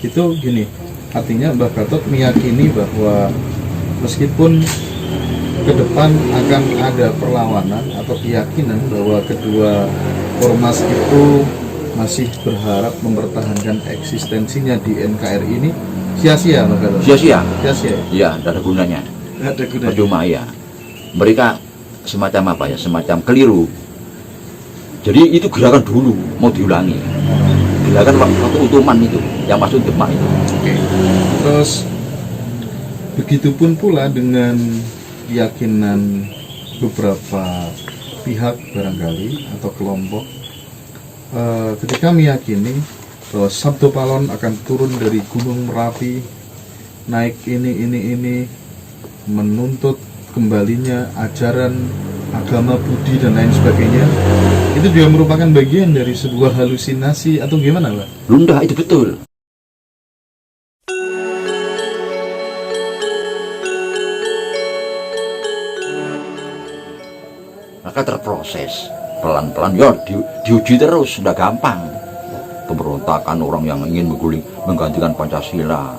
Itu gini, artinya Mbah Gatot meyakini bahwa meskipun ke depan akan ada perlawanan atau keyakinan bahwa kedua ormas itu masih berharap mempertahankan eksistensinya di NKRI ini, sia-sia Mbah Gatot? Sia-sia. Sia-sia? Iya, tidak ada gunanya. Tidak ada gunanya. Percuma ya. Mereka semacam apa ya, semacam keliru. Jadi itu gerakan dulu mau diulangi. Gerakan waktu Utoman itu, yang masuk Demak itu. Oke. Terus begitupun pula dengan keyakinan beberapa pihak barangkali atau kelompok ketika meyakini bahwa Sabdo Palon akan turun dari Gunung Merapi, naik ini menuntut kembalinya ajaran agama Budi dan lain sebagainya, itu juga merupakan bagian dari sebuah halusinasi atau gimana, Pak? Lunda itu betul. Maka terproses pelan-pelan, ya diuji terus, sudah gampang. Pemberontakan orang yang ingin menggantikan Pancasila.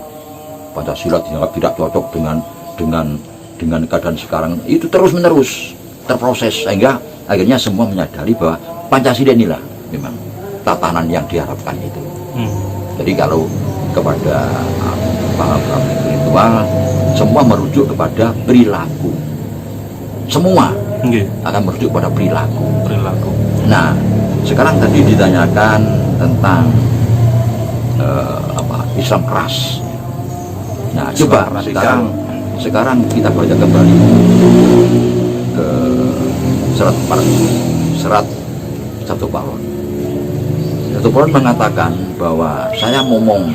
Pancasila dianggap tidak cocok dengan keadaan sekarang, itu terus menerus terproses sehingga akhirnya semua menyadari bahwa Pancasila inilah memang tatanan yang diharapkan itu. Jadi kalau kepada para intelektual, semua merujuk kepada perilaku, semua akan merujuk pada perilaku. Nah, sekarang tadi ditanyakan tentang Islam keras. Nah, coba sekarang kita baca kembali ke serat Sabdo Palon. Sabdo Palon mengatakan bahwa saya ngomong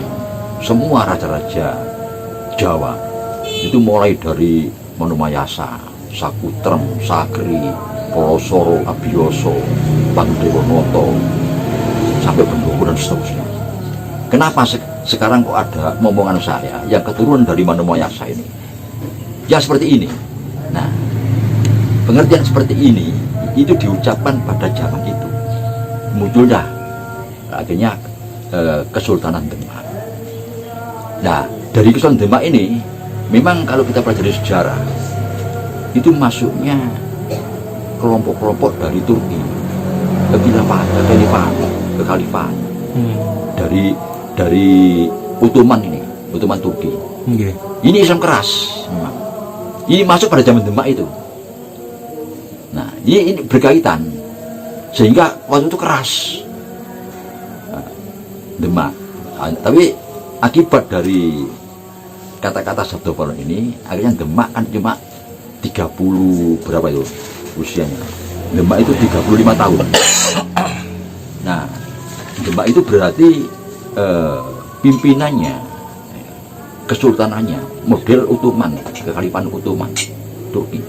semua raja-raja Jawa itu mulai dari Manomayasa, Sakutrem, Sagri, Polosoro, Abiyosо, Pandewonoto sampai Bendoko dan seterusnya. Kenapa sekarang kok ada momongan saya yang keturunan dari Manomayasa ini? Ya seperti ini. Nah, pengertian seperti ini itu diucapkan pada zaman itu. Munculnya akhirnya Kesultanan Demak. Nah, dari Kesultanan Demak ini memang kalau kita pelajari sejarah itu masuknya kelompok-kelompok dari Turki ke Khalifah, dari Ottoman ini, Ottoman Turki. Ini Islam keras memang. Ini masuk pada zaman Demak itu. Nah, ini berkaitan sehingga waktu itu keras Demak. Tapi akibat dari kata-kata Sabdo Palon ini akhirnya Demak kan cuma 30 berapa itu usianya. Demak itu 35 tahun. Nah, Demak itu berarti pimpinannya, kesultanannya model Ottoman, kekhalifahan Ottoman Turki.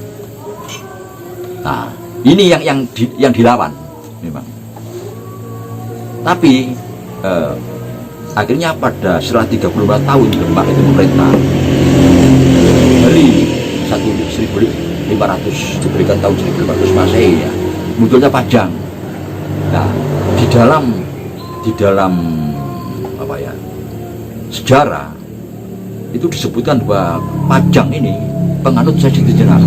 Nah, ini yang dilawan memang. Tapi akhirnya pada setelah 35 tahun Demak itu memerintah dari 1500 diberikan tahun 1500 Masehi ya, munculnya Pajang. Nah, di dalam apa ya, sejarah itu disebutkan bahwa Pajang ini penganut Syekh Jenar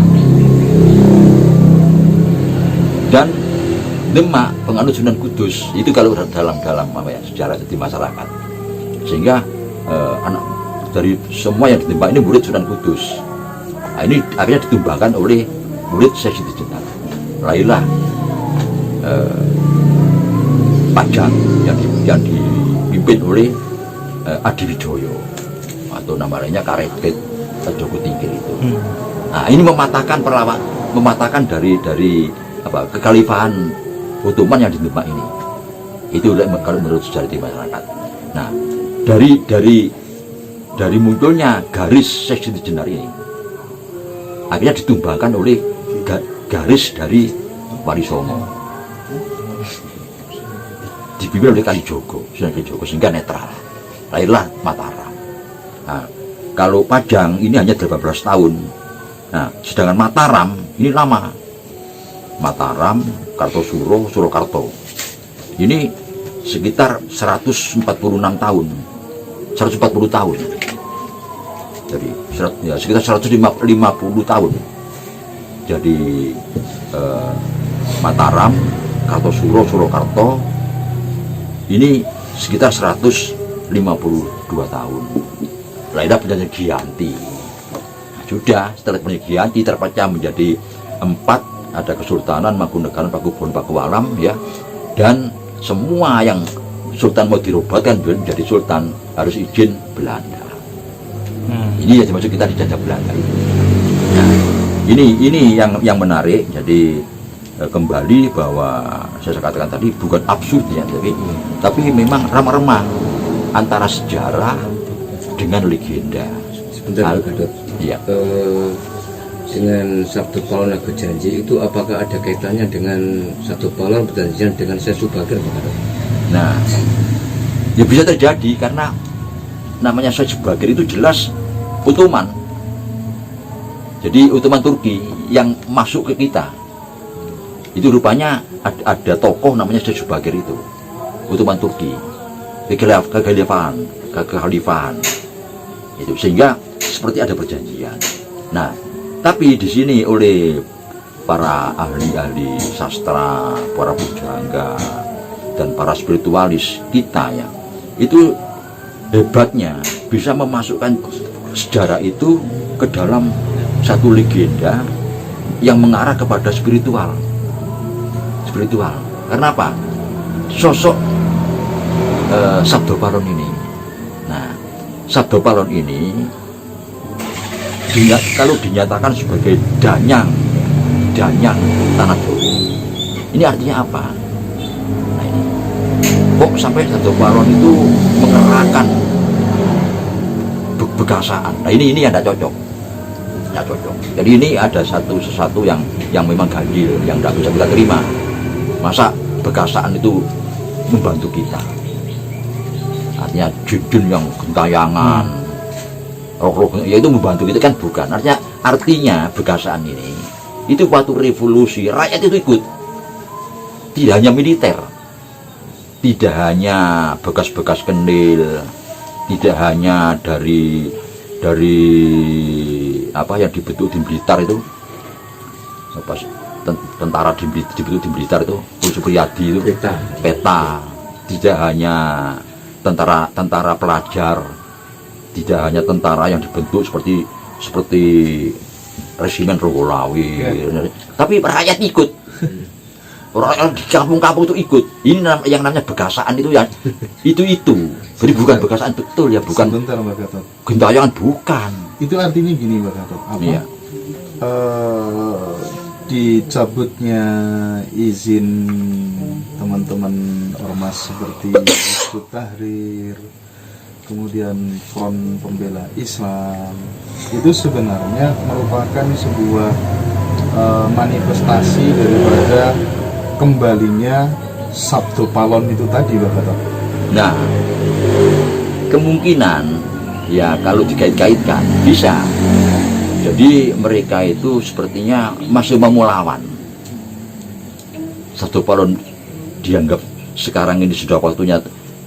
dan Demak penganut Sunan Kudus. Itu kalau dalam apa ya, sejarah di masyarakat. Sehingga anak dari semua yang di Demak ini murid Sunan Kudus. Nah, ini akhirnya ditumbangkan oleh murid Syekh Jenar. Lahirlah Pajang yang dipimpin oleh Adiwijoyo atau nama lainnya Karebet Joko Tingkir itu. Nah, ini mematahkan dari apa, kekhalifahan Ottoman yang di Demak ini. Itu kalau menurut sejarah di masyarakat. Nah, dari munculnya garis Syekh Jenar ini akhirnya ditumbangkan oleh garis dari Wali Songo, dipimpin oleh Kalijogo, Sunan Kalijogo, sehingga netral. Lahirlah Mataram. Nah, kalau Pajang ini hanya 18 tahun. Nah, sedangkan Mataram ini lama. Mataram, Kartosuro, Surakarta. Ini sekitar 146 tahun. 140 tahun. Jadi ya, sekitar 150 tahun. Jadi Mataram, Kartosuro, Surakarta ini sekitar 152 tahun. Lahirlah Perjanjian Giyanti. Sudah setelah Perjanjian Giyanti terpecah menjadi 4, ada Kesultanan, Mangkunegaran, Pakubuwono, Pakualam ya. Dan semua yang sultan mau dirobatkan menjadi sultan harus izin Belanda. Ini ya termasuk kita dijajah Belanda itu. Nah, ini yang menarik. Jadi kembali bahwa saya katakan tadi bukan absurd ya, tapi memang remang-remang antara sejarah dengan legenda. Sebentar, Pak Gatot. Iya. Dengan Sabtu Palon Naga Janji itu apakah ada kaitannya dengan Sabtu Palon perjanjian dengan Syekh Subagir, Pak Gatot? Nah, ya bisa terjadi karena namanya Syekh Subagir itu jelas Ottoman. Jadi Ottoman Turki yang masuk ke kita. Itu rupanya ada tokoh namanya Syekh Subagir itu, Ottoman Turki, kekhalifahan itu, sehingga seperti ada perjanjian. Nah, tapi di sini oleh para ahli-ahli sastra, para pujangga dan para spiritualis kita ya, itu hebatnya bisa memasukkan sejarah itu ke dalam satu legenda yang mengarah kepada spiritual. Karena apa? Sosok Sabdo Palon ini. Nah, Sabdo Palon ini kalau dinyatakan sebagai danyang tanah Jawa, ini artinya apa? Nah, ini kok sampai Sabdo Palon itu mengerahkan begasaan. Nah, ini yang tidak cocok. Jadi ini ada sesuatu yang memang ganjil, yang tidak bisa kita terima. Masa begasaan itu membantu kita? Artinya jin yang gentayangan, roh-roh ya itu membantu kita kan, bukan. Artinya begasaan ini itu waktu revolusi rakyat itu ikut. Tidak hanya militer, tidak hanya bekas-bekas kendil, tidak hanya dari apa yang dibentuk di Blitar itu, tentara dibentuk di Blitar itu, Supriyadi itu, peta, tidak hanya tentara pelajar, tidak hanya tentara yang dibentuk seperti resimen Rogolawi, tapi rakyat ikut. Orang di kampung-kampung itu ikut. Ini yang namanya begasaan itu ya, itu. Jadi bukan begasaan betul ya, bukan. Sebentar, Mbak Gatot. Gentayangan bukan. Itu artinya gini, Mbak Gatot. Apa? Iya. Dicabutnya izin teman-teman ormas seperti Hizbut Tahrir, kemudian Front Pembela Islam, itu sebenarnya merupakan sebuah manifestasi daripada kembalinya Sabdo Palon itu tadi, Mbak Gatot. Nah, kemungkinan ya kalau dikait-kaitkan bisa. Jadi mereka itu sepertinya masih mau melawan. Sabdo Palon dianggap sekarang ini sudah waktunya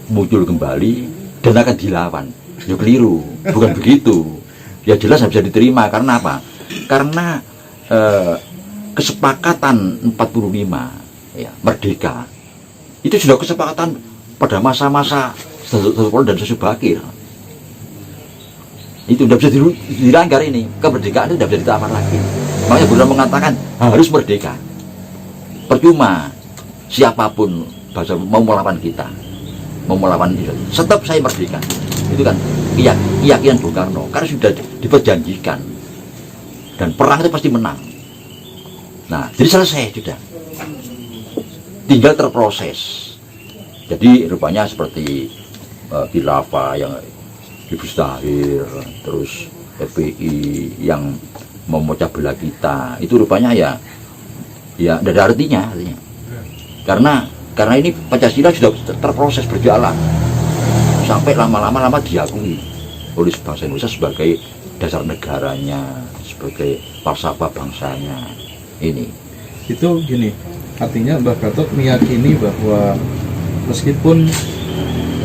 muncul kembali dan akan dilawan. Ya keliru, bukan begitu. Ya jelas bisa diterima. Karena apa? Karena kesepakatan 45 ya, merdeka itu sudah kesepakatan pada masa-masa Sabdo Palon dan Syekh Subagir. Itu tidak bisa dilanggar ini. Kemerdekaan itu tidak bisa ditawar lagi. Makanya Bunda mengatakan harus merdeka. Percuma siapapun mau melawan kita, mau melawan itu, tetap saya merdeka. Itu kan keyakinan Bung Karno, karena sudah diperjanjikan. Dan perang itu pasti menang. Nah, jadi selesai sudah. Tinggal terproses. Jadi rupanya seperti khilafah yang Hizbut Tahrir, terus FPI yang memecah belah kita, itu rupanya ya tidak ada artinya. Karena ini Pancasila sudah terproses berjalan sampai lama-lama diakui oleh bangsa Indonesia sebagai dasar negaranya, sebagai falsafah bangsanya. Ini Itu gini, artinya Mbak Gatot meyakini bahwa meskipun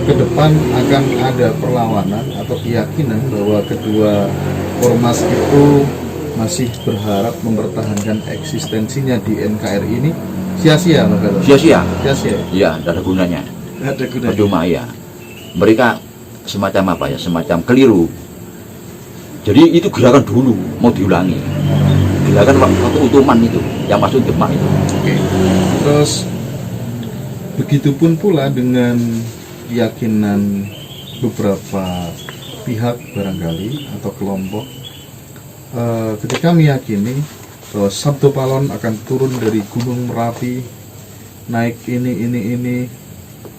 ke depan akan ada perlawanan atau keyakinan bahwa kedua ormas itu masih berharap mempertahankan eksistensinya di NKRI ini sia-sia, Pak Gatot? Sia-sia. Sia-sia. Iya, tidak ada gunanya. Nggak ada gunanya. Percuma ya. Mereka semacam apa ya? Semacam keliru. Jadi itu gerakan dulu mau diulangi. Gerakan waktu Utoman itu yang masuk Demak itu. Oke. Terus begitupun pula dengan keyakinan beberapa pihak barangkali atau kelompok ketika meyakini bahwa Sabto Palon akan turun dari Gunung Merapi, naik ini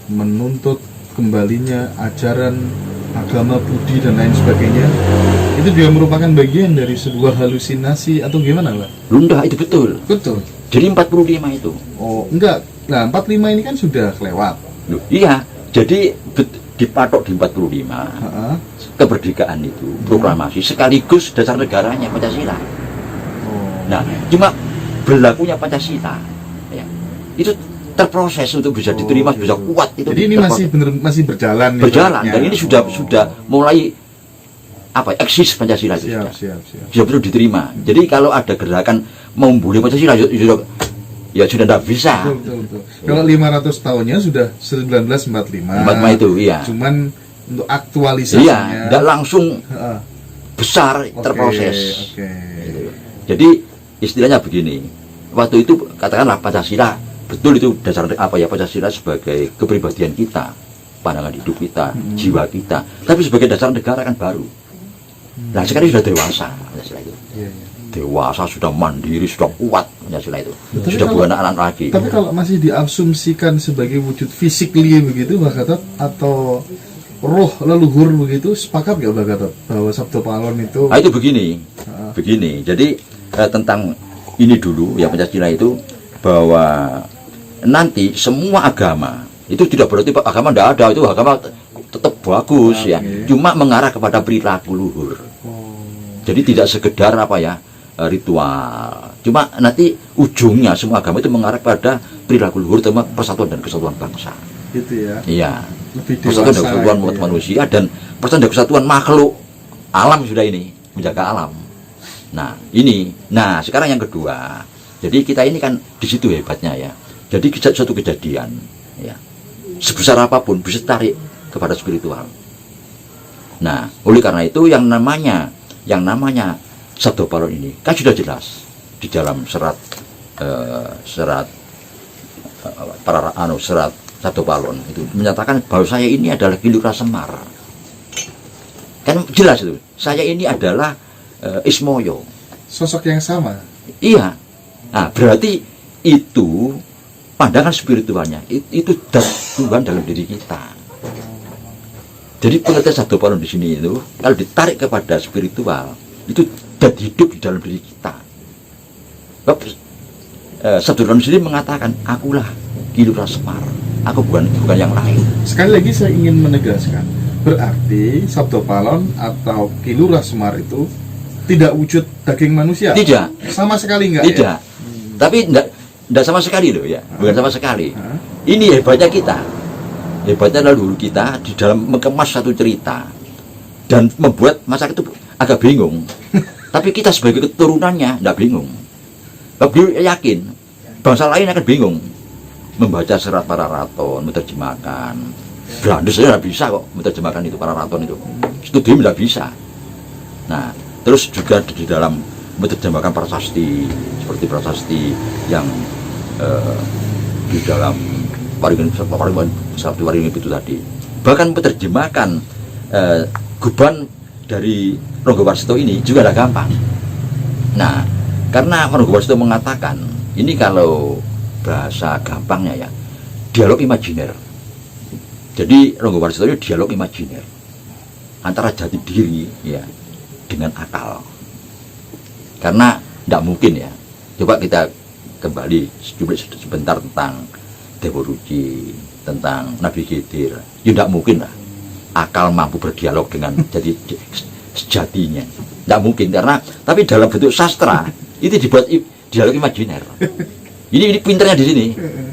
menuntut kembalinya ajaran agama Budi dan lain sebagainya, itu juga merupakan bagian dari sebuah halusinasi atau gimana, Pak? Lunda itu betul. Betul. Jadi 45 itu. Oh, enggak. Nah, 45 ini kan sudah kelewat. Loh, iya, jadi dipatok di 45. Heeh. Kemerdekaan itu proklamasi sekaligus dasar negaranya Pancasila. Oh. Nah, cuma berlakunya Pancasila ya, itu terproses untuk bisa diterima, bisa kuat itu. Jadi ini masih berjalan nih, berjalan proyeknya. dan ini sudah mulai apa eksis Pancasila itu Siap. sudah perlu diterima. Jadi kalau ada gerakan membuli Pancasila ya sudah tidak bisa. Betul. Kalau 500 tahunnya sudah 1945. 45 itu, iya. Cuman untuk aktualisasinya. Iya, tidak langsung Heeh. besar Oke, terproses. Oke. Jadi istilahnya begini, waktu itu katakanlah Pancasila betul itu dasar apa ya, Pancasila sebagai kepribadian kita, pandangan hidup kita, jiwa kita. Tapi sebagai dasar negara kan baru. Nah sekarang sudah dewasa Pancasila itu. Iya. Dewasa, sudah mandiri, sudah kuat Pancasila itu. Tapi Sudah kalau- bukan anak-anak lagi. Tapi kalau masih diasumsikan sebagai wujud physically begitu, Pak Gatot, atau roh leluhur begitu, sepakat nggak Pak Gatot bahwa Sabto Palon itu? Nah itu begini. Jadi tentang ini dulu ya, Pancasila itu bahwa nanti semua agama itu tidak berarti agama tidak ada, itu agama tetap bagus ya, cuma mengarah kepada perilaku luhur. Jadi tidak sekedar apa ya ritual, cuma nanti ujungnya semua agama itu mengarah pada perilaku luhur, terutama persatuan dan kesatuan bangsa. Gitu ya. Iya, Lebih persatuan dan dewasa kesatuan gitu umat ya. manusia dan persatuan dan kesatuan makhluk alam sudah ini, menjaga alam. Nah ini, sekarang yang kedua, jadi kita ini kan di situ hebatnya ya. Jadi suatu kejadian ya, sebesar apapun bisa tarik kepada spiritual. Nah oleh karena itu yang namanya Sabto Palon ini kan sudah jelas di dalam serat Sabto Palon itu menyatakan bahwa saya ini adalah Kilura Semar. Kan jelas itu, saya ini adalah Ismoyo. Sosok yang sama. Iya. Nah, berarti itu pandangan spiritualnya itu Tuhan dalam diri kita. Jadi pengertian Sabto Palon di sini itu kalau ditarik kepada spiritual itu dan hidup di dalam diri kita. Sabto Palon sendiri mengatakan, akulah Kilura Semar. Aku bukan yang lain. Sekali lagi saya ingin menegaskan, berarti Sabto Palon atau Kilura Semar itu tidak wujud daging manusia. Tidak. Sama sekali enggak. Tidak. Ya? Tapi enggak sama sekali loh ya. Bukan sama sekali. Ini hebatnya kita. Hebatnya leluhur kita di dalam mengemas satu cerita dan membuat masyarakat itu agak bingung. Tapi kita sebagai keturunannya enggak bingung. Beliau yakin bangsa lain akan bingung membaca serat para raton, menerjemahkan. Belanda saja tidak bisa kok menerjemahkan itu, para raton itu. Studi tidak bisa. Nah, terus juga di dalam menerjemahkan prasasti seperti prasasti yang di dalam Waringin itu tadi. Bahkan menerjemahkan Guban dari Ronggowarsito ini juga tidak gampang. Nah, karena Ronggowarsito mengatakan ini kalau bahasa gampangnya ya dialog imajiner. Jadi Ronggowarsito itu dialog imajiner antara jati diri ya dengan akal. Karena tidak mungkin ya. Coba kita kembali sebentar tentang Dewa Ruci, tentang Nabi Khidir. Ya tidak mungkin lah akal mampu berdialog dengan jadi sejatinya. Tidak mungkin karena tapi dalam bentuk sastra itu dibuat dialog imajiner. Ini pinternya di sini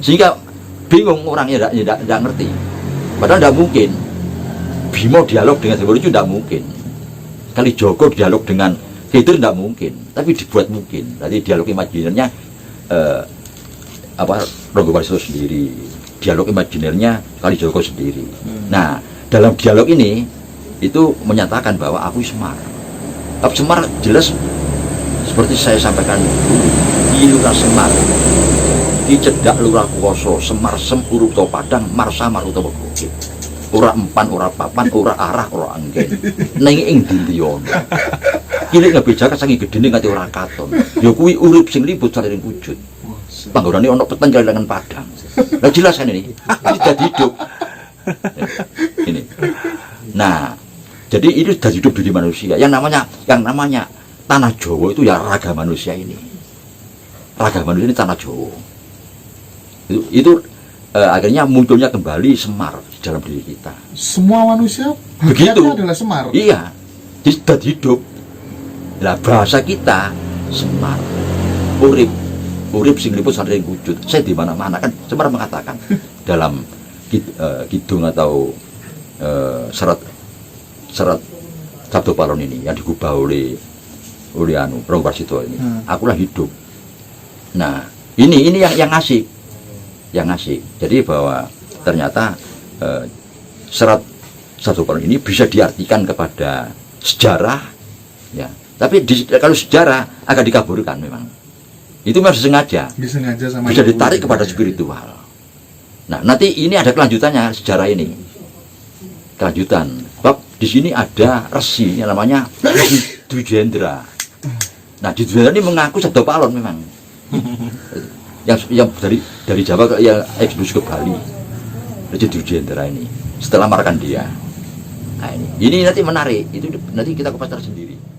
sehingga bingung orangnya tidak ngerti. Padahal tidak mungkin. Bimo dialog dengan Sembrono tidak mungkin. Kali Joko dialog dengan Khidir tidak mungkin. Tapi dibuat mungkin. Berarti dialog imajinernya Ronggo Warsito sendiri. Dialog imajinernya Kali Joko sendiri. Nah, dalam dialog ini itu menyatakan bahwa aku Semar. Semar jelas seperti saya sampaikan dulu. Di Lurah Semar, di Cedak Lurah Kuwoso, Semar Sem Uruto Padang, Marsa Maruto Bukit. Ora empan, ora papan, ora arah, ora anggen. Neng ing dintiyon. Cilik ngebejaka saking gedene nganti ora katon. Ya kuwi urip sing ribut saliring wujud. Panggonane ana peten kelangan padang. Lah jelas kan ini. Ini dadi hidup. Ini. Nah, jadi itu sudah hidup diri manusia. Yang namanya tanah Jawa itu ya raga manusia ini. Raga manusia ini tanah Jawa. Itu akhirnya munculnya kembali Semar di dalam diri kita. Semua manusia begitu adalah Semar. Iya, sudah hidup. Lah bahasa kita Semar, urip sing liput saliring wujud. Saya di mana-mana kan Semar mengatakan dalam kidung atau serat Sabdo Palon ini yang digubah oleh Ronggo Warsito ini. Akulah hidup. Nah, ini yang asik. Yang asik. Jadi bahwa ternyata serat Sabdo Palon ini bisa diartikan kepada sejarah, ya. Tapi kalau sejarah agak dikaburkan memang. Itu memang disengaja sama bisa ditarik kepada spiritual. Nah, nanti ini ada kelanjutannya sejarah ini. Kelanjutan. Bab di sini ada resi yang namanya Resi Dwijendra. Nah, Dwijendra ini mengaku Sabdo Palon memang. yang dari Jawa yang ekspedisi ke Bali. Resi Dwijendra ini setelah Markandeya. Nah, ini nanti menarik. Itu nanti kita kupas sendiri.